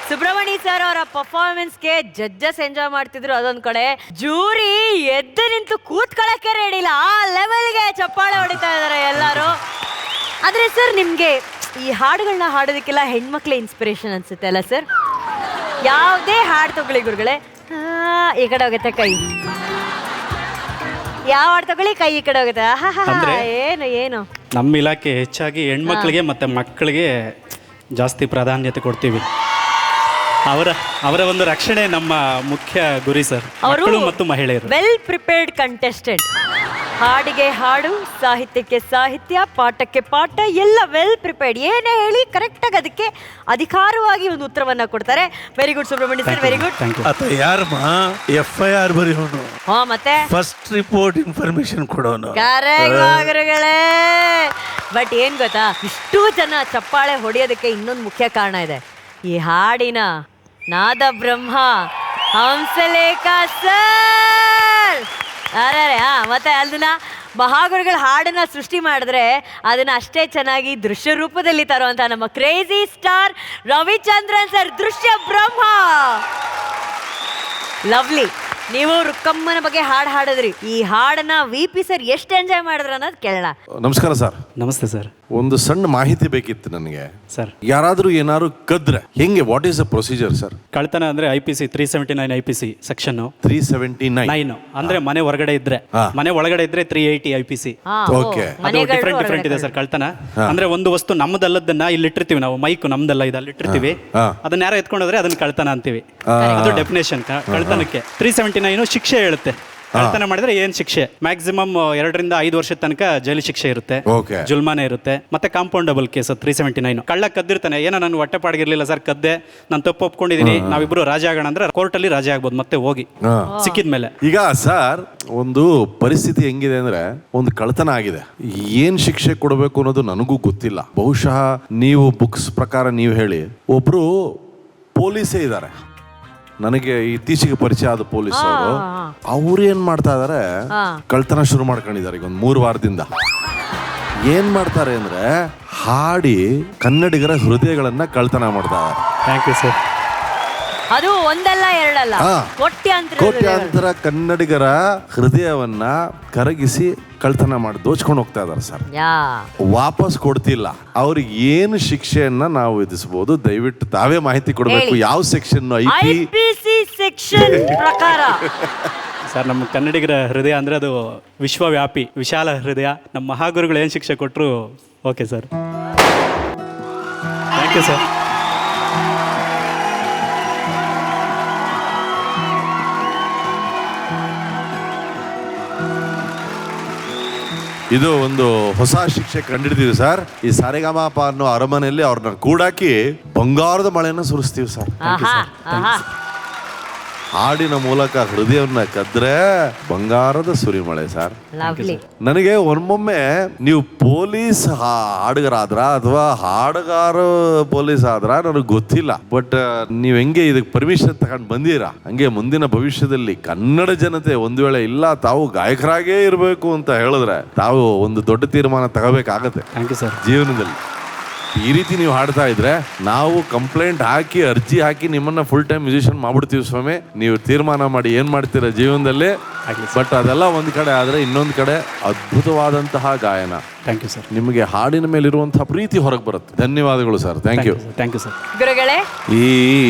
Subrahmanya sir ಅವರ ಪರ್ಫಾರ್ಮೆನ್ಸ್ಗೆ judges enjoy ಮಾಡ್ತಿದ್ರು ಅದೊಂದ್ ಕಡೆ, ಜೂರಿ ಎದ್ದು ನಿಂತು ಕೂತ್ಕೊಳ್ಳಕ್ಕೆ ರೆಡಿ ಇಲ್ಲ, ಆ ಲೆವೆಲ್ಗೆ ಚಪ್ಪಾಳೆ ಹೊಡಿತಾ ಇದಾರೆ ಎಲ್ಲರೂ. ಆದ್ರೆ ಸರ್ ನಿಮ್ಗೆ ಈ ಹಾಡುಗಳನ್ನ ಹಾಡೋದಕ್ಕೆಲ್ಲ ಹೆಣ್ಮಕ್ಳೇ ಇನ್ಸ್ಪಿರೇಷನ್ ಅನ್ಸುತ್ತೆ ಅಲ್ಲ ಸರ್? ಯಾವುದೇ ಹಾಡು ತಗೊಳ್ಳಿ ಗುರುಗಳೇ, ಈ ಕಡೆ ಹೋಗುತ್ತೆ ಕೈ, ಯಾವ ಹಾಡು ತಗೊಳ್ಳಿ ಕೈ ಈ ಕಡೆ ಹೋಗುತ್ತೆ. ಏನು ಏನು ನಮ್ಮ ಇಲಾಖೆ ಹೆಚ್ಚಾಗಿ ಹೆಣ್ಮಕ್ಳಿಗೆ ಮತ್ತು ಮಕ್ಕಳಿಗೆ ಜಾಸ್ತಿ ಪ್ರಾಧಾನ್ಯತೆ ಕೊಡ್ತೀವಿ. ಅವರ ಒಂದು ರಕ್ಷಣೆ ನಮ್ಮ ಮುಖ್ಯ ಗುರಿ ಸರ್. ಮಕ್ಕಳು ಮತ್ತು ಮಹಿಳೆಯರು ವೆಲ್ ಪ್ರಿಪೇರ್ಡ್ ಕಂಟೆಸ್ಟೆಂಟ್. ಹಾಡಿಗೆ ಹಾಡು, ಸಾಹಿತ್ಯಕ್ಕೆ ಸಾಹಿತ್ಯ, ಪಾಠಕ್ಕೆ ಪಾಠ, ಎಲ್ಲ ವೆಲ್ ಪ್ರಿಪೇರ್ಡ್. ಏನೇ ಹೇಳಿ ಕರೆಕ್ಟಾಗಿ ಅದಕ್ಕೆ ಅಧಿಕಾರವಾಗಿ ಒಂದು ಉತ್ತರವನ್ನ ಕೊಡ್ತಾರೆ. Very good Subrahmanya sir, very good. ಆತ ಯಾರಮ್ಮ FIR ಬರೆಯೋನು, ಮತ್ತೆ ಫಸ್ಟ್ ರಿಪೋರ್ಟ್ ಇನ್ಫಾರ್ಮೇಶನ್ ಕೊಡೋನು. ಗುರುಗಳೇ, ಬಟ್ ಏನ್ ಗೊತ್ತಾ, ಇಷ್ಟು ಜನ ಚಪ್ಪಾಳೆ ಹೊಡೆಯೋದಕ್ಕೆ ಇನ್ನೊಂದು ಮುಖ್ಯ ಕಾರಣ ಇದೆ. ಈ ಹಾಡಿನ ನಾದ ಬ್ರಹ್ಮ ಹಂಸಲೇಖ ಸರ್. ಅರೆ ಮತ್ತೆ ಅದನ್ನ ಮಹಾಗುರುಗಳ ಹಾಡನ್ನ ಸೃಷ್ಟಿ ಮಾಡಿದ್ರೆ ಅದನ್ನ ಅಷ್ಟೇ ಚೆನ್ನಾಗಿ ದೃಶ್ಯ ರೂಪದಲ್ಲಿ ತರುವಂತ ನಮ್ಮ ಕ್ರೇಜಿ ಸ್ಟಾರ್ ರವಿಚಂದ್ರನ್ ಸರ್, ದೃಶ್ಯ ಬ್ರಹ್ಮ. ಲವ್ಲಿ. ನೀವು ರುಕ್ಕಮ್ಮನ ಬಗ್ಗೆ ಹಾಡು ಹಾಡಿದ್ರಿ. ಈ ಹಾಡನ್ನ VP ಸರ್ ಎಷ್ಟು ಎಂಜಾಯ್ ಮಾಡಿದ್ರ ಅನ್ನೋದು ಕೇಳೋಣ. ನಮಸ್ಕಾರ ಸರ್. ನಮಸ್ತೆ ಸರ್. ಒಂದು ಸಣ್ಣ ಮಾಹಿತಿ ಬೇಕಿತ್ತು ನನಗೆ ಸರ್. ಯಾರಾದ್ರೂ ಏನಾದ್ರು ಕದ್ರೆ ಹೆಂಗೆ, what is the procedure sir? ಕಳ್ತನ ಅಂದ್ರೆ IPC 379 IPC ಸೆಕ್ಷನ್ 379 ಅಂದ್ರೆ ಮನೆ ಹೊರಗಡೆ ಇದ್ರೆ, ಮನೆ ಒಳಗಡೆ ಇದ್ರೆ 380 IPC. ಓಕೆ, ಅದು ಡಿಫ್ರೆಂಟ್ ಇದೆ ಸರ್. ಕಳ್ತನ ಅಂದ್ರೆ ಒಂದು ವಸ್ತು ನಮ್ಮದಲ್ಲದನ್ನ ಇಲ್ಲಿ ಇಟ್ಟಿರ್ತೀವಿ ನಾವು, ಮೈಕ್ ನಮ್ದಲ್ಲ ಇದು, ಅಲ್ಲಿ ಇಟ್ಟಿರ್ತೀವಿ, ಅದನ್ನ ಯಾರೋ ಎತ್ಕೊಂಡ್ರೆ ಅದನ್ನ ಕಳ್ತನ ಅಂತೀವಿ. ಅದು ಡೆಫಿನೇಷನ್ ಕಳ್ತನಕ್ಕೆ. 379 ಶಿಕ್ಷೆ ಹೇಳುತ್ತೆ. ಕಳ್ತನ ಮಾಡಿದ್ರೆ ಏನ್ ಶಿಕ್ಷೆ, ಮ್ಯಾಕ್ಸಿಮಮ್ 2 ರಿಂದ 5 ವರ್ಷದ ತನಕ ಜೈಲು ಶಿಕ್ಷೆ ಇರುತ್ತೆ, ಜುಲ್ಮಾನೆ ಇರುತ್ತೆ, ಮತ್ತೆ ಕಾಂಪೌಂಡಬಲ್ ಕೇಸ್ 379. ಕಳ್ಳ ಕದ್ದಿರ್ತಾನೆ, ಏನೋ ನಾನು ಹೊಟ್ಟೆ ಪಾಡ್ಗಿರ್ಲಿಲ್ಲ ಸರ್, ಕದ್ದೆ, ನಾನು ತಪ್ಪು ಒಪ್ಕೊಂಡಿದ್ದೀನಿ, ನಾವಿಬ್ರು ರಾಜಿ ಆಗೋಣ ಅಂದ್ರೆ ಕೋರ್ಟಲ್ಲಿ ರಾಜಿ ಆಗ್ಬೋದು ಮತ್ತೆ ಹೋಗಿ ಸಿಕ್ಕಿದ್ಮೇಲೆ. ಈಗ ಸರ್, ಒಂದು ಪರಿಸ್ಥಿತಿ ಹೆಂಗಿದೆ ಅಂದ್ರೆ, ಒಂದು ಕಳ್ತನ ಆಗಿದೆ, ಏನ್ ಶಿಕ್ಷೆ ಕೊಡಬೇಕು ಅನ್ನೋದು ನನಗೂ ಗೊತ್ತಿಲ್ಲ. ಬಹುಶಃ ನೀವು ಬುಕ್ಸ್ ಪ್ರಕಾರ ನೀವು ಹೇಳಿ, ಒಬ್ರು ಪೊಲೀಸೇ ಇದ್ದಾರೆ, ನನಗೆ ಇತ್ತೀಚೆಗೆ ಪರಿಚಯ ಆದ ಪೊಲೀಸ್ ಅವರು. ಅವ್ರು ಏನ್ ಮಾಡ್ತಾ ಇದಾರೆ, ಕಳ್ತನ ಶುರು ಮಾಡ್ಕೊಂಡಿದ್ದಾರೆ ಈಗ ಒಂದು 3 ವಾರದಿಂದ. ಏನ್ ಮಾಡ್ತಾರೆ ಅಂದ್ರೆ, ಹಾಡಿ ಕನ್ನಡಿಗರ ಹೃದಯಗಳನ್ನ ಕಳ್ತನ ಮಾಡ್ತಾ ಇದ್ದಾರೆ. Thank you sir. ಅದು ಒಂದಲ್ಲ ಎರಡಲ್ಲ, ಕೋಟ್ಯಾಂತರ ಕನ್ನಡಿಗರ ಹೃದಯವನ್ನ ಕರಗಿಸಿ ಕಳ್ತನ ಮಾಡಿ ದೋಚ್ಕೊಂಡು ಹೋಗ್ತಾ ಇದಾರೆ ಸರ್. ವಾಪಸ್ ಕೊಡ್ತಿಲ್ಲ. ಅವ್ರಿಗೆ ಏನು ಶಿಕ್ಷೆಯನ್ನ ನಾವು ವಿಧಿಸಬಹುದು, ದಯವಿಟ್ಟು ತಾವೇ ಮಾಹಿತಿ ಕೊಡಬೇಕು. ಯಾವ ಸೆಕ್ಷನ್? IPC ಸೆಕ್ಷನ್ ಪ್ರಕಾರ ಸರ್. ನಮ್ಮ ಕನ್ನಡಿಗರ ಹೃದಯ ಅಂದ್ರೆ ಅದು ವಿಶ್ವವ್ಯಾಪಿ, ವಿಶಾಲ ಹೃದಯ. ನಮ್ಮ ಮಹಾಗುರುಗಳು ಏನು ಶಿಕ್ಷೆ ಕೊಟ್ಟರು okay sir. Thank you sir. ಇದು ಒಂದು ಹೊಸ ಶಿಕ್ಷೆ ಕಂಡಿಡ್ತೀವಿ ಸರ್. ಈ ಸಾರೆಗಾಮಪ ಅನ್ನೋ ಅರಮನೆಯಲ್ಲಿ ಅವ್ರನ್ನ ಕೂಡಾಕಿ ಬಂಗಾರದ ಮಳೆಯನ್ನು ಸುರಿಸ್ತೀವಿ ಸರ್. ಹಾಡಿನ ಮೂಲಕ ಹೃದಯವನ್ನ ಕದ್ರೆ ಬಂಗಾರದ ಸುರಿಮಳೆ ಸರ್. ನನಗೆ ಒಮ್ಮೊಮ್ಮೆ ನೀವು ಪೊಲೀಸ್ ಹಾಡುಗಾರ ಅಥವಾ ಹಾಡುಗಾರ ಪೊಲೀಸ್ ಆದ್ರ ನನಗೆ ಗೊತ್ತಿಲ್ಲ, ಬಟ್ ನೀವ್ ಹೆಂಗೆ ಇದಕ್ಕೆ ಪರ್ಮಿಷನ್ ತಗೊಂಡು ಬಂದೀರಾ, ಹಂಗೆ ಮುಂದಿನ ಭವಿಷ್ಯದಲ್ಲಿ ಕನ್ನಡ ಜನತೆ ಒಂದು ವೇಳೆ ಇಲ್ಲ ತಾವು ಗಾಯಕರಾಗೇ ಇರಬೇಕು ಅಂತ ಹೇಳಿದ್ರೆ ತಾವು ಒಂದು ದೊಡ್ಡ ತೀರ್ಮಾನ ತಗೋಬೇಕಾಗತ್ತೆ ಜೀವನದಲ್ಲಿ. ಈ ರೀತಿ ನೀವು ಹಾಡ್ತಾ ಇದ್ರೆ ನಾವು ಕಂಪ್ಲೇಂಟ್ ಹಾಕಿ, ಅರ್ಜಿ ಹಾಕಿ ನಿಮ್ಮನ್ನ ಫುಲ್ ಟೈಮ್ ಮ್ಯೂಸಿಷಿಯನ್ ಮಾಡ್ಬಿಡ್ತೀವಿ ಸ್ವಾಮಿ. ನೀವು ತೀರ್ಮಾನ ಮಾಡಿ ಏನ್ ಮಾಡ್ತೀರಾ ಜೀವನದಲ್ಲಿ. ಬಟ್ ಅದೆಲ್ಲ ಒಂದ್ ಕಡೆ ಆದ್ರೆ, ಇನ್ನೊಂದ್ ಕಡೆ ಅದ್ಭುತವಾದಂತಹ ಗಾಯನ. Thank you sir. ನಿಮಗೆ ಹಾಡಿನ ಮೇಲಿರುವಂತಹ ಪ್ರೀತಿ ಹೊರಗೆ ಬರುತ್ತೆ. ಧನ್ಯವಾದಗಳು ಸರ್. Thank you. Thank you sir. ಈ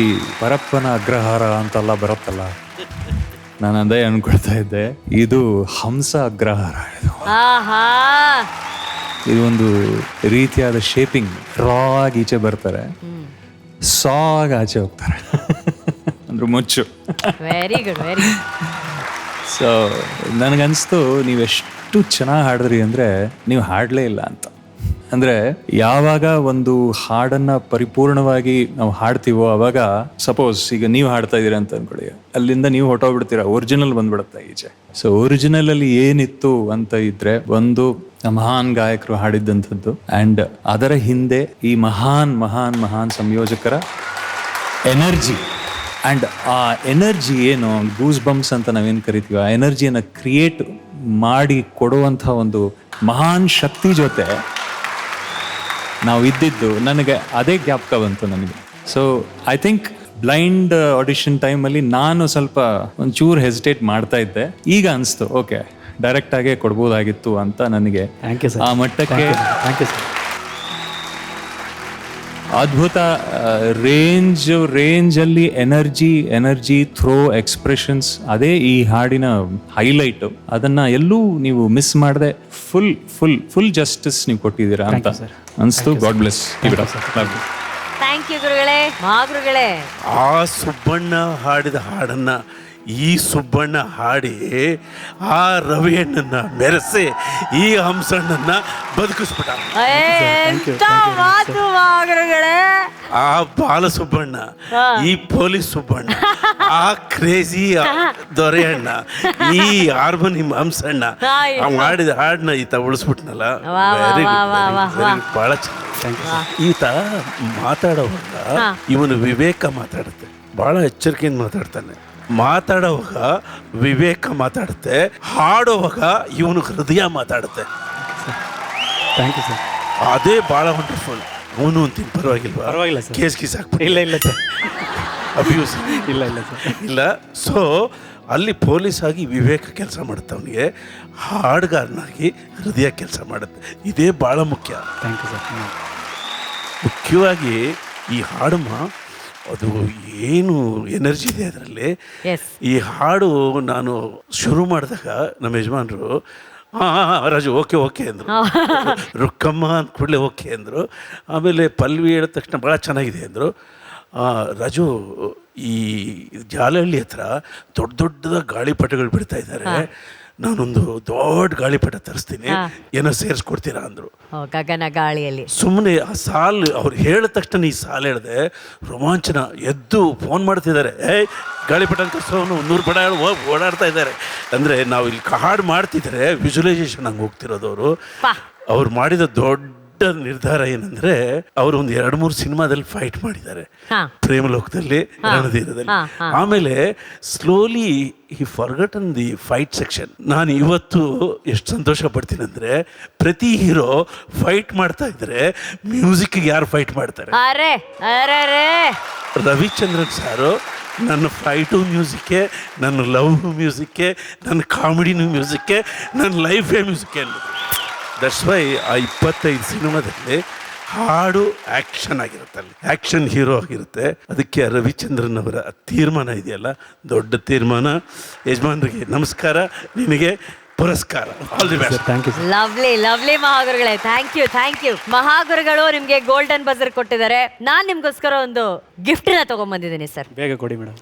ಪರಪ್ಪನ ಅಗ್ರಹಾರ ಅಂತೆಲ್ಲ ಬರುತ್ತಲ್ಲ, ನಾನು ಅದೇ ಅನ್ಕೊಳ್ತಾ ಇದ್ದೆ, ಇದು ಹಂಸ ಅಗ್ರಹಾರ. ಇದು ಒಂದು ರೀತಿಯಾದ ಶೇಪಿಂಗ್. ರಾ ಆಗಿ ಈಚೆ ಬರ್ತಾರೆ, ಸಾ ಆಗಿ ಆಚೆ ಹೋಗ್ತಾರೆ ಅಂದ್ರೆ ಮುಚ್ಚು. Very good, very good. So ನನಗನ್ಸ್ತು ನೀವೆಷ್ಟು ಚೆನ್ನಾಗಿ ಹಾಡಿದ್ರಿ ಅಂದರೆ ನೀವು ಹಾಡಲೇ ಇಲ್ಲ ಅಂತ. ಅಂದರೆ ಯಾವಾಗ ಒಂದು ಹಾಡನ್ನು ಪರಿಪೂರ್ಣವಾಗಿ ನಾವು ಹಾಡ್ತೀವೋ ಅವಾಗ, ಸಪೋಸ್ ಈಗ ನೀವು ಹಾಡ್ತಾ ಇದ್ದೀರಾ ಅಂತ ಅಂದ್ಕೊಳ್ಳಿ, ಅಲ್ಲಿಂದ ನೀವು ಹೊಟ್ಟೋಗ್ಬಿಡ್ತೀರಾ, ಒರಿಜಿನಲ್ ಬಂದ್ಬಿಡುತ್ತೆ ಈಚೆ. ಸೊ ಒರಿಜಿನಲಲ್ಲಿ ಏನಿತ್ತು ಅಂತ ಇದ್ರೆ, ಒಂದು ಮಹಾನ್ ಗಾಯಕರು ಹಾಡಿದ್ದಂಥದ್ದು, ಆ್ಯಂಡ್ ಅದರ ಹಿಂದೆ ಈ ಮಹಾನ್ ಮಹಾನ್ ಮಹಾನ್ ಸಂಯೋಜಕರ ಎನರ್ಜಿ. ಆ್ಯಂಡ್ ಆ ಎನರ್ಜಿ ಏನು ಗೂಸ್ ಬಂಪ್ಸ್ ಅಂತ ನಾವೇನು ಕರಿತೀವಿ, ಆ ಎನರ್ಜಿಯನ್ನು ಕ್ರಿಯೇಟ್ ಮಾಡಿ ಕೊಡುವಂಥ ಒಂದು ಮಹಾನ್ ಶಕ್ತಿ ಜೊತೆ ನಾವು ಇದ್ದಿದ್ದು, ನನಗೆ ಅದೇ ಜ್ಞಾಪಕ ಬಂತು ನನಗೆ. So I think blind audition ಟೈಮಲ್ಲಿ ನಾನು ಸ್ವಲ್ಪ ಒಂಚೂರು ಹೆಸಿಟೇಟ್ ಮಾಡ್ತಾ ಇದ್ದೆ. ಈಗ ಅನಿಸ್ತು ಓಕೆ ಡೈರೆಕ್ಟ್ ಆಗೇ ಕೊಡ್ಬೋದಾಗಿತ್ತು ಅಂತ ನನಗೆ. Thank you sir. ಆ ಮಟ್ಟಕ್ಕೆ ಥ್ಯಾಂಕ್ ಯು ಸರ್. ಅದ್ಭುತ ರೇಂಜಲ್ಲಿ ಎನರ್ಜಿ ಥ್ರೋ ಎಕ್ಸ್ಪ್ರೆಷನ್ಸ್, ಅದೇ ಈ ಹಾಡಿನ ಹೈಲೈಟ್. ಅದನ್ನ ಎಲ್ಲೂ ನೀವು ಮಿಸ್ ಮಾಡದೆ ಫುಲ್ ಜಸ್ಟಿಸ್ ನೀವು ಕೊಟ್ಟಿದ್ದೀರಾ ಅಂತ ಅನಿಸ್ತು. God bless. ಥ್ಯಾಂಕ್ ಯು ಗುರುಗಳೇ, ಮಹಾಗುರುಗಳೇ. ಆ ಸುಬ್ಬಣ್ಣ ಹಾಡಿದ ಹಾಡನ್ನ ಈ ಸುಬ್ಬಣ್ಣ ಹಾಡಿ ಆ ರವಿಯಣ್ಣನ್ನ ಮೆರೆಸಿ ಈ ಹಂಸಣ್ಣನ್ನ ಬದುಕಿಸ್ಬಿಟ್ಟ. ಎಂತ ಮಾತು ಮಹಾಗುರುಗಳೇ. ಆ ಬಾಲ ಸುಬ್ಬಣ್ಣ, ಈ ಪೊಲೀಸ್ ಸುಬ್ಬಣ್ಣ, ಆ ಕ್ರೇಜಿ ದೊರೆಯಣ್ಣ, ಈ ಹಾರ್ಮೋನಿಯಂ ಹಂಸಣ್ಣ ಮಾಡಿದ ಹಾಡನ್ನ ಈತ ಉಳಿಸ್ಬಿಟ್ನಲ್ಲ. ವೆರಿ ಗುಡ್, ಬಹಳ ಚೆನ್ನಾಗಿ. ಈತ ಮಾತಾಡೋವಾಗ ಇವನು ವಿವೇಕ ಮಾತಾಡುತ್ತೆ, ಬಹಳ ಎಚ್ಚರಿಕೆಯಿಂದ ಮಾತಾಡ್ತಾನೆ. ಮಾತಾಡೋವಾಗ ವಿವೇಕ ಮಾತಾಡುತ್ತೆ, ಹಾಡುವಾಗ ಇವನು ಹೃದಯ ಮಾತಾಡುತ್ತೆ. Thank you sir. ಅದೇ ಭಾಳ ವಂಡರ್ಫುಲ್. ಅವನು ಅಂತೀನಿ, ಪರವಾಗಿಲ್ವಾ? ಪರವಾಗಿಲ್ಲ ಸರ್. ಕೇಸ್ ಹಾಕ್ಬಿಟ್ಟು ಇಲ್ಲ ಸರ್. ಅಬ್ಯೂಸ್ ಇಲ್ಲ ಸರ್. ಇಲ್ಲ. ಸೊ ಅಲ್ಲಿ ಪೊಲೀಸ್ ಆಗಿ ವಿವೇಕ ಕೆಲಸ ಮಾಡುತ್ತೆ, ಅವನಿಗೆ ಹಾಡುಗಾರನಾಗಿ ಹೃದಯ ಕೆಲಸ ಮಾಡುತ್ತೆ. ಇದೇ ಭಾಳ ಮುಖ್ಯ. Thank you sir. ಮುಖ್ಯವಾಗಿ ಈ ಹಾಡಮ್ಮ, ಅದು ಏನು ಎನರ್ಜಿ ಇದೆ ಅದರಲ್ಲಿ. ಈ ಹಾಡು ನಾನು ಶುರು ಮಾಡಿದಾಗ ನಮ್ಮ ಯಜಮಾನರು ರಾಜು ಓಕೆ ಅಂದರು. ರುಕ್ಕಮ್ಮ ಅಂದ ಕೂಡಲೇ ಓಕೆ ಅಂದರು. ಆಮೇಲೆ ಪಲ್ವಿ ಹೇಳಿದ ತಕ್ಷಣ ಭಾಳ ಚೆನ್ನಾಗಿದೆ ಅಂದರು. ರಾಜು, ಈ ಜಾಲಹಳ್ಳಿ ಹತ್ರ ದೊಡ್ಡದಾಗಿ ಗಾಳಿಪಟಗಳು ಬಿಡ್ತಾ ಇದ್ದಾರೆ, ನಾನೊಂದು ದೊಡ್ಡ ಗಾಳಿಪಟ ತರಿಸ್ತೀನಿ, ಏನೋ ಸೇರಿಸ್ಕೊಡ್ತೀರಾ ಅಂದರು. ಗಗನ ಗಾಳಿಯಲ್ಲಿ ಸುಮ್ಮನೆ ಆ ಸಾಲು ಅವ್ರು ಹೇಳಿದ ತಕ್ಷಣ ಈ ಸಾಲು ಹೇಳಿದೆ, ರೋಮಾಂಚನ. ಎದ್ದು ಫೋನ್ ಮಾಡ್ತಿದ್ದಾರೆ, ಗಾಳಿಪಟ ತರಿಸೋನು 100 ಪಟ ಓಡಾಡ್ತಾ ಇದ್ದಾರೆ. ಅಂದರೆ ನಾವು ಇಲ್ಲಿ ಹಾಡು ಮಾಡ್ತಿದ್ರೆ ವಿಜುವಲೈಸೇಷನ್ ಹಂಗೆ ಹೋಗ್ತಿರೋದವರು. ಅವ್ರು ಮಾಡಿದ ದೊಡ್ಡ ನಿರ್ಧಾರ ಏನಂದ್ರೆ, ಅವರು ಒಂದು 2-3 ಸಿನಿಮಾದಲ್ಲಿ ಫೈಟ್ ಮಾಡಿದ್ದಾರೆ, ಪ್ರೇಮಲೋಕದಲ್ಲಿ, ರಣಧೀರದಲ್ಲಿ. ಆಮೇಲೆ ಸ್ಲೋಲಿ ಈ ಫರ್ಗಟನ್ ದಿ ಫೈಟ್ ಸೆಕ್ಷನ್. ನಾನು ಇವತ್ತು ಎಷ್ಟು ಸಂತೋಷ ಪಡ್ತೀನಿ ಅಂದರೆ, ಪ್ರತಿ ಹೀರೋ ಫೈಟ್ ಮಾಡ್ತಾ ಇದ್ರೆ ಮ್ಯೂಸಿಕ್ಗೆ ಯಾರು ಫೈಟ್ ಮಾಡ್ತಾರೆ? ರವಿಚಂದ್ರನ್ ಸಾರು ನನ್ನ ಫೈಟು ಮ್ಯೂಸಿಕ್ಕೆ, ನನ್ನ ಲವ್ ಮ್ಯೂಸಿಕ್ಕೆ, ನನ್ನ ಕಾಮಿಡಿನೂ ಮ್ಯೂಸಿಕ್ಕೆ, ನನ್ನ ಲೈಫೇ ಮ್ಯೂಸಿಕ್ಕೆ ಅನ್ನೋದು. ದಟ್ಸ್ ವೈ ಆ 25 ಸಿನಿಮಾದಲ್ಲಿ ಹಾಡು ಆ್ಯಕ್ಷನ್ ಆಗಿರುತ್ತೆ, ಅಲ್ಲಿ ಆ್ಯಕ್ಷನ್ ಹೀರೋ ಆಗಿರುತ್ತೆ. ಅದಕ್ಕೆ ರವಿಚಂದ್ರನ್ ಅವರ ತೀರ್ಮಾನ ಇದೆಯಲ್ಲ, ದೊಡ್ಡ ತೀರ್ಮಾನ. ಯಜಮಾನ್ರಿಗೆ ನಮಸ್ಕಾರ, ನಿನಗೆ ಪುರಸ್ಕಾರ. All the best. Thank you. Lovely ಮಹಾಗುರುಗಳೇ. Thank you. ಮಹಾಗುರುಗಳು ನಿಮ್ಗೆ ಗೋಲ್ಡನ್ ಬಜರ್ ಕೊಟ್ಟಿದ್ದಾರೆ. ನಾನ್ ನಿಮ್ಗೋಸ್ಕರ ಒಂದು ಗಿಫ್ಟ್ ನ ತಗೊಂಡ್ಬಂದಿದ್ದೀನಿ ಸರ್. ಬೇಗ ಕೊಡಿ ಮೇಡಮ್.